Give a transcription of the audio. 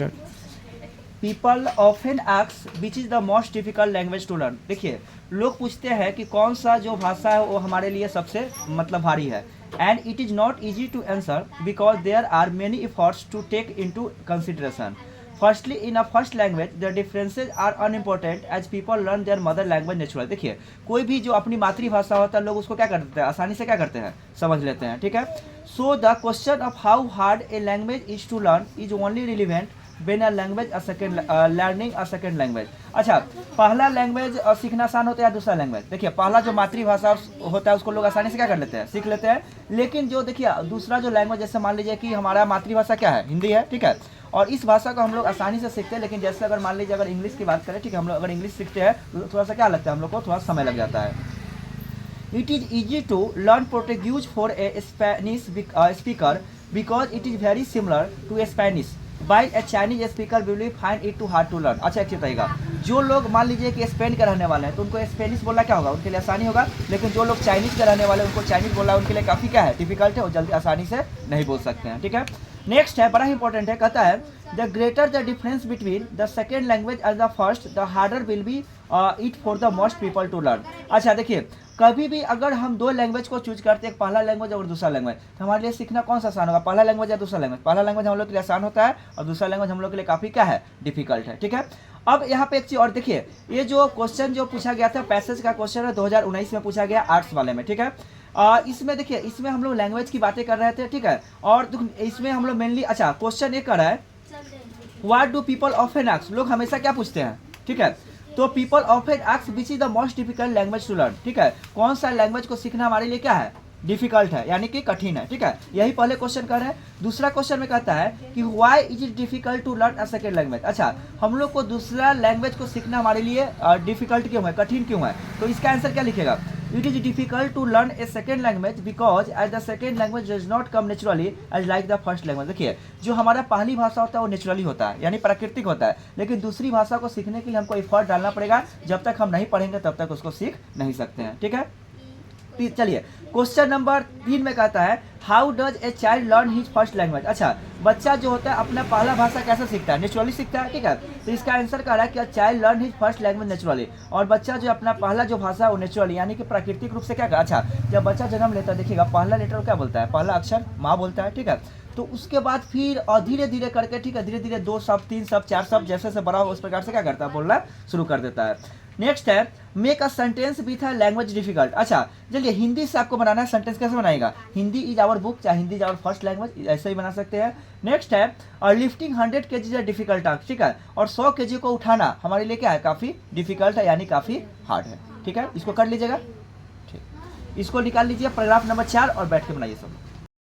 Start. People often ask which is the most difficult language to learn. देखिए, लोग पूछते हैं कि कौन सा जो भाषा है वो हमारे लिए सबसे मतलब भारी है। And it is not easy to answer because there are many efforts to take into consideration. Firstly in a first language the differences are unimportant as people learn their mother language natural. देखिए, कोई भी जो अपनी मातृभाषा होता है लोग उसको क्या करते हैं, आसानी से क्या करते हैं, समझ लेते हैं। ठीक है, so the question of how hard a language is to learn is only relevant when a language a second learning a second language. अच्छा, पहला लैंग्वेज सीखना आसान होता है या दूसरा लैंग्वेज? देखिए, पहला जो मातृभाषा होता है उसको लोग आसानी से क्या कर लेते हैं, सीख लेते हैं। लेकिन जो देखिए दूसरा जो लैंग्वेज, जैसे मान लीजिए कि हमारा मातृभाषा क्या है, हिंदी है, ठीक है, और इस भाषा को हम लोग आसानी से सीखते हैं। लेकिन जैसे अगर मान लीजिए अगर इंग्लिश की बात करें, ठीक है, हम लोग अगर इंग्लिश सीखते हैं तो थोड़ा सा क्या लगता है, हम लोग को थोड़ा समय लग जाता है। It is easy to learn Portuguese for a Spanish speaker because it is very similar to Spanish. While a Chinese speaker will find it too hard to learn. अच्छा, एक चीज रहेगा, जो लोग मान लीजिए कि स्पेन के रहने वाले हैं तो उनको स्पेनिश बोलना क्या होगा, उनके लिए आसानी होगा। लेकिन जो लोग चाइनीज के रहने वाले हैं उनको चाइनीज बोलना उनके लिए काफ़ी क्या है, डिफिकल्ट है, और जल्दी आसानी से नहीं बोल सकते हैं। ठीक है, नेक्स्ट है, बड़ा ही इंपॉर्टेंट है, कहता है the greater the difference between the second language and the first the harder will be it for the most people to learn. अच्छा देखिए, कभी भी अगर हम दो लैंग्वेज को चूज करते हैं, पहला लैंग्वेज और दूसरा लैंग्वेज, तो हमारे लिए सीखना कौन सा आसान होगा, पहला लैंग्वेज या दूसरा लैंग्वेज? पहला लैंग्वेज हम लोग के लिए आसान होता है और दूसरा लैंग्वेज हम लोग के लिए काफ़ी क्या है, डिफिकल्ट है। ठीक है, अब यहाँ पे एक चीज़ और देखिए, ये जो क्वेश्चन जो पूछा गया था, पैसेज का क्वेश्चन है, 2019 में पूछा गया आर्ट्स वाले में। ठीक है, इसमें देखिए, इसमें हम लोग लैंग्वेज की बातें कर रहे थे। ठीक है, और इसमें हम लोग मेनली, अच्छा क्वेश्चन ये कर रहा है, what do people often ask, लोग हमेशा क्या पूछते हैं। ठीक है, तो people often ask which is the most difficult language to learn. ठीक है, कौन सा लैंग्वेज को सीखना हमारे लिए क्या है, डिफिकल्ट है, यानी कि कठिन है। ठीक है, यही पहले क्वेश्चन कर रहे हैं। दूसरा क्वेश्चन में कहता है कि why is it difficult to learn a second language. अच्छा, हम लोग को दूसरा लैंग्वेज को सीखना हमारे लिए डिफिकल्ट क्यों है, कठिन क्यों है? तो इसका आंसर क्या लिखेगा, it is difficult to learn a second language because as the second language does not come naturally as like the first language. देखिए, जो हमारा पहली भाषा होता है वो नेचुरली होता है, यानी प्राकृतिक होता है। लेकिन दूसरी भाषा को सीखने के लिए हमको एफर्ट डालना पड़ेगा, जब तक हम नहीं पढ़ेंगे तब तक उसको सीख नहीं सकते हैं। ठीक है, चलिए क्वेश्चन नंबर 3 में कहता है how does a child learn his first language. अच्छा, बच्चा जो होता है अपना पहला भाषा कैसे सीखता है, नेचुरली सीखता है। ठीक है, तो इसका आंसर कह रहा है कि child learn his first language naturally, और बच्चा जो अपना पहला जो भाषा है वो नेचुरली, यानी कि प्राकृतिक रूप से क्या। अच्छा, जब बच्चा जन्म लेता है, देखिएगा पहला लेटर क्या बोलता है, पहला अक्षर माँ बोलता है। ठीक है, तो उसके बाद फिर धीरे धीरे करके, ठीक है, धीरे धीरे 2 शब्द 3 शब्द 4 शब्द जैसे जैसे बड़ा हो उस प्रकार से क्या करता है, बोलना शुरू कर देता है। नेक्स्ट है make a sentence with a language difficult. अच्छा, चलिए हिंदी से आपको बनाना है, सेंटेंस कैसे बनाएगा, हिंदी इज आवर बुक, चाहे Hindi is our first language, ऐसे ही बना सकते हैं। नेक्स्ट है लिफ्टिंग 100 kg डिफिकल्ट टास्क। ठीक है, और 100 kg को उठाना हमारे लिए क्या है, काफ़ी डिफिकल्ट है, यानी काफ़ी हार्ड है। ठीक है, इसको कर लीजिएगा। ठीक, इसको निकाल लीजिए पैराग्राफ नंबर 4 और बैठ के बनाइए सब।